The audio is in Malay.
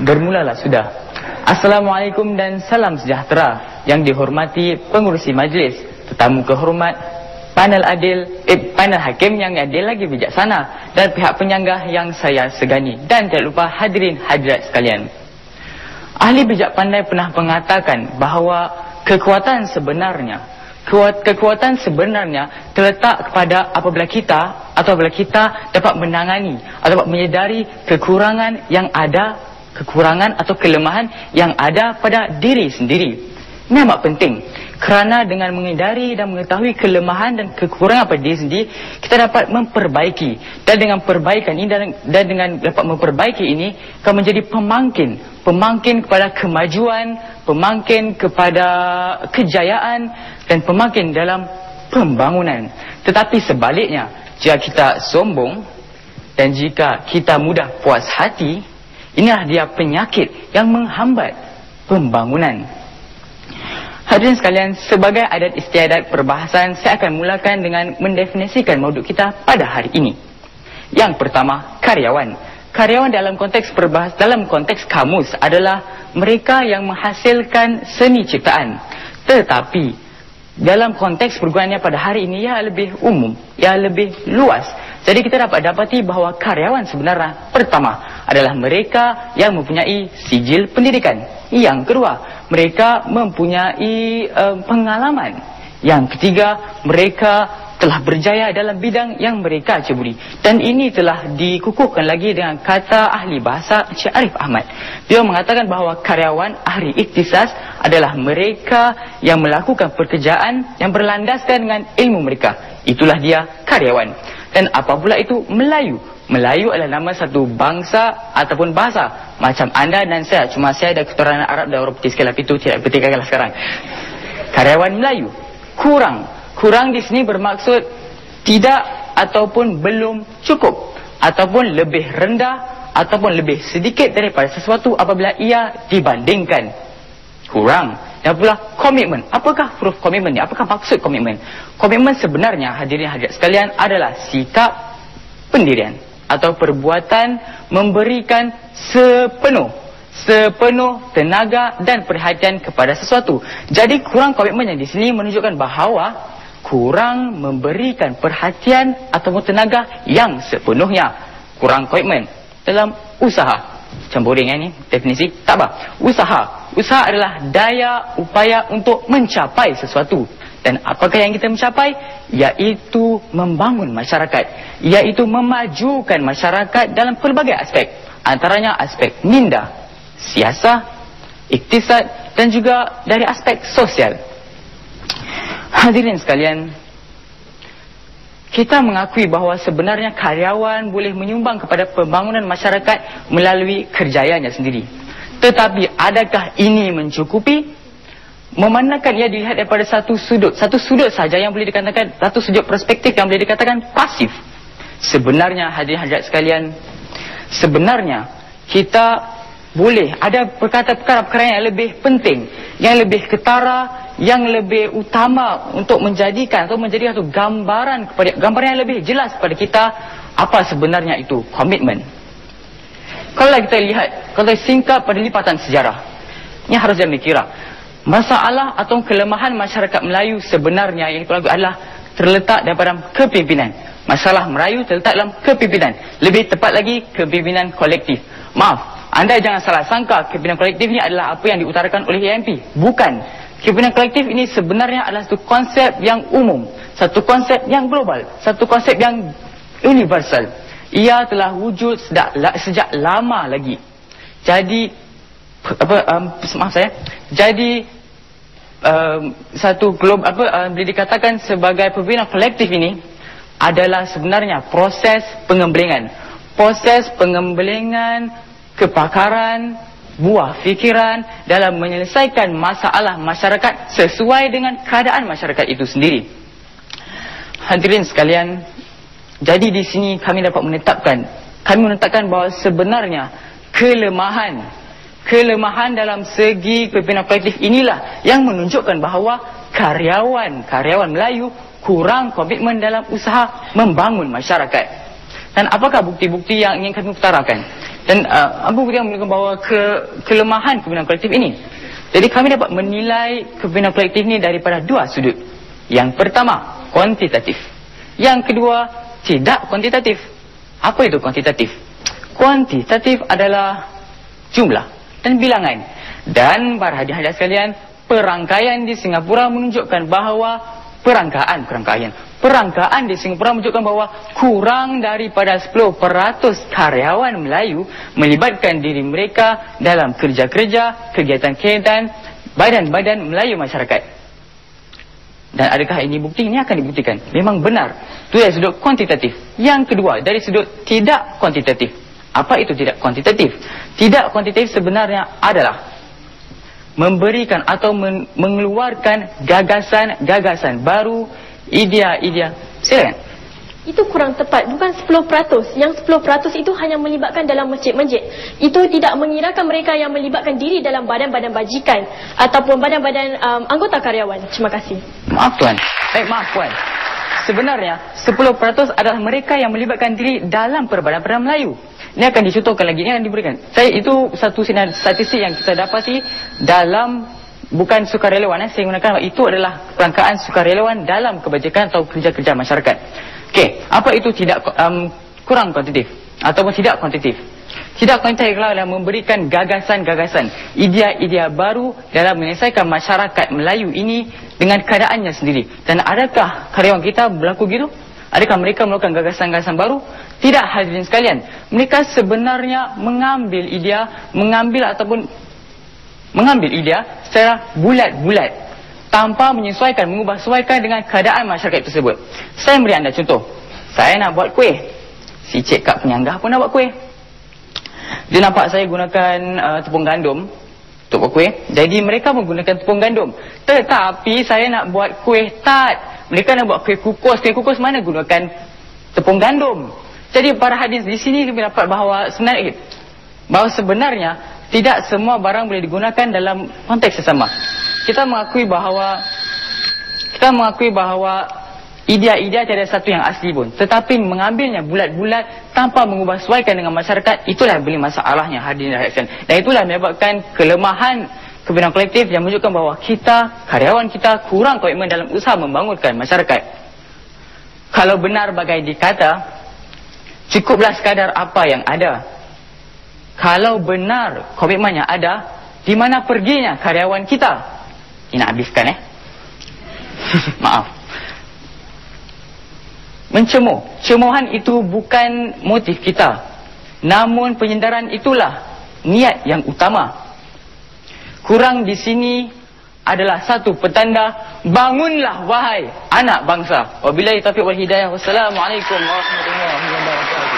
Bermulalah sudah. Assalamualaikum dan salam sejahtera yang dihormati pengurusi majlis, tetamu kehormat, panel hakim yang adil lagi bijaksana, dan pihak penyanggah yang saya segani, dan tidak lupa hadirin hadirat sekalian. Ahli bijak pandai pernah mengatakan bahawa kekuatan sebenarnya terletak kepada apabila kita dapat menangani atau dapat menyedari kekurangan atau kelemahan yang ada pada diri sendiri. Ini amat penting kerana dengan menyedari dan mengetahui kelemahan dan kekurangan pada diri sendiri, kita dapat memperbaiki, dan dengan perbaikan ini dan dengan dapat memperbaiki ini akan menjadi pemangkin kepada kemajuan, pemangkin kepada kejayaan, dan pemangkin dalam pembangunan. Tetapi sebaliknya, jika kita sombong dan jika kita mudah puas hati, inilah dia penyakit yang menghambat pembangunan. Hadirin sekalian, sebagai adat istiadat perbahasan, saya akan mulakan dengan mendefinisikan mauduk kita pada hari ini. Yang pertama, karyawan. Karyawan dalam konteks kamus adalah mereka yang menghasilkan seni ciptaan. Tetapi dalam konteks pergunaannya pada hari ini, ia lebih umum, ia lebih luas. Jadi kita dapat dapati bahawa karyawan sebenarnya pertama adalah mereka yang mempunyai sijil pendidikan. Yang kedua, mereka mempunyai pengalaman. Yang ketiga, mereka telah berjaya dalam bidang yang mereka ceburi. Dan ini telah dikukuhkan lagi dengan kata ahli bahasa Encik Arif Ahmad. Dia mengatakan bahawa karyawan ahli iktisas adalah mereka yang melakukan pekerjaan yang berlandaskan dengan ilmu mereka. Itulah dia karyawan. Dan apa pula itu Melayu? Melayu adalah nama satu bangsa ataupun bahasa. Macam anda dan saya, cuma saya ada keturunan Arab dan Eropis sekali, itu tidak penting sekarang. Karyawan Melayu. Kurang di sini bermaksud tidak ataupun belum cukup, ataupun lebih rendah, ataupun lebih sedikit daripada sesuatu apabila ia dibandingkan. Kurang. Dan pula komitmen. Apakah huruf komitmen ni? Apakah maksud komitmen? Komitmen sebenarnya, hadirin hadirat sekalian, adalah sikap pendirian atau perbuatan memberikan sepenuh tenaga dan perhatian kepada sesuatu. Jadi kurang komitmen yang di sini menunjukkan bahawa kurang memberikan perhatian ataupun tenaga yang sepenuhnya. Kurang komitmen dalam usaha. Campuring ni definisi tak apa. Usaha adalah daya upaya untuk mencapai sesuatu. Dan apakah yang kita mencapai? Iaitu membangun masyarakat, iaitu memajukan masyarakat dalam pelbagai aspek. Antaranya aspek minda, siasah, iktisad, dan juga dari aspek sosial. Hadirin sekalian, kita mengakui bahawa sebenarnya karyawan boleh menyumbang kepada pembangunan masyarakat melalui kerjayanya sendiri. Tetapi adakah ini mencukupi? Memandangkan ia dilihat daripada satu sudut saja yang boleh dikatakan, satu sudut perspektif yang boleh dikatakan pasif. Sebenarnya hadirin hadirat sekalian, sebenarnya kita boleh ada perkara-perkara yang lebih penting, yang lebih ketara, yang lebih utama untuk menjadikan atau menjadi satu gambaran yang lebih jelas kepada kita apa sebenarnya itu komitmen. Kalau kita lihat, kalau singkat pada lipatan sejarah, ini harus kita kira. Masalah atau kelemahan masyarakat Melayu sebenarnya yang adalah terletak dalam kepimpinan. Masalah Melayu terletak dalam kepimpinan. Lebih tepat lagi, kepimpinan kolektif. Maaf, anda jangan salah sangka kepimpinan kolektif ini adalah apa yang diutarakan oleh AMP. Bukan. Kepimpinan kolektif ini sebenarnya adalah satu konsep yang umum, satu konsep yang global, satu konsep yang universal. Ia telah wujud sejak lama lagi. Jadi satu boleh dikatakan sebagai pembinaan kolektif ini adalah sebenarnya proses pengembelengan kepakaran, buah fikiran dalam menyelesaikan masalah masyarakat sesuai dengan keadaan masyarakat itu sendiri. Hadirin sekalian, jadi di sini kami dapat menetapkan bahawa sebenarnya kelemahan dalam segi kepimpinan kolektif inilah yang menunjukkan bahawa karyawan Melayu kurang komitmen dalam usaha membangun masyarakat. Dan apakah bukti-bukti yang ingin kami utarakan? Dan Abu Buktikan menunjukkan bahawa kelemahan kepimpinan kolektif ini. Jadi kami dapat menilai kepimpinan kolektif ini daripada dua sudut. Yang pertama, kuantitatif. Yang kedua, tidak kuantitatif. Apa itu kuantitatif? Kuantitatif adalah jumlah dan bilangan. Dan para hadiah-hadiah sekalian, perangkaian di Singapura menunjukkan bahawa perangkaan di Singapura menunjukkan bahawa kurang daripada 10% karyawan Melayu melibatkan diri mereka dalam kerja-kerja, kegiatan-kegiatan badan-badan Melayu masyarakat. Dan adakah ini bukti? Ini akan dibuktikan. Memang benar. Itu dari sudut kuantitatif. Yang kedua, dari sudut tidak kuantitatif. Apa itu tidak kuantitatif? Tidak kuantitatif sebenarnya adalah memberikan atau mengeluarkan gagasan-gagasan baru, idea-idea. Silakan. Itu kurang tepat, bukan 10%. Yang 10% itu hanya melibatkan dalam masjid-masjid. Itu tidak mengirakan mereka yang melibatkan diri dalam badan-badan bajikan ataupun badan-badan anggota karyawan. Terima kasih. Maaf Tuan. Maaf Puan. Sebenarnya 10% adalah mereka yang melibatkan diri dalam perbadan-badan Melayu. Ini akan dicontohkan lagi, ini akan diberikan. Itu satu statistik yang kita dapati dalam, bukan sukarelawan, saya gunakan itu adalah perangkaan sukarelawan dalam kebajikan atau kerja-kerja masyarakat. Okey, apa itu tidak kurang kuantitatif ataupun tidak kuantitatif? Tidak kuantitatif adalah memberikan gagasan-gagasan, idea-idea baru dalam menyelesaikan masyarakat Melayu ini dengan keadaannya sendiri. Dan adakah karyawan kita berlaku gitu? Adakah mereka melakukan gagasan-gagasan baru? Tidak, hadirin sekalian. Mereka sebenarnya mengambil idea secara bulat-bulat tanpa menyesuaikan, mengubah-sesuaikan dengan keadaan masyarakat tersebut. Saya beri anda contoh. Saya nak buat kuih. Si cik kat penyanggah pun nak buat kuih. Dia nampak saya gunakan tepung gandum untuk buat kuih. Jadi mereka menggunakan tepung gandum. Tetapi saya nak buat kuih tart. Mereka nak buat kuih kukus. Kuih kukus mana gunakan tepung gandum. Jadi para hadis di sini kami dapat bahawa sebenarnya tidak semua barang boleh digunakan dalam konteks sesama. Kita mengakui bahawa idea-idea tiada satu yang asli pun. Tetapi mengambilnya bulat-bulat tanpa mengubah sesuaikan dengan masyarakat, itulah yang boleh masalahnya hadirin sekalian. Dan itulah menyebabkan kelemahan kepimpinan kolektif yang menunjukkan bahawa karyawan kita kurang komitmen dalam usaha membangunkan masyarakat. Kalau benar bagai dikata, cukuplah sekadar apa yang ada. Kalau benar komitmen yang ada, di mana perginya karyawan kita? Ini nak habiskan Maaf. Cemohan itu bukan motif kita. Namun penyendaran itulah niat yang utama. Kurang di sini adalah satu petanda, bangunlah wahai anak bangsa. Wabillahi taufiq wal hidayah. Wassalamualaikum warahmatullahi wabarakatuh.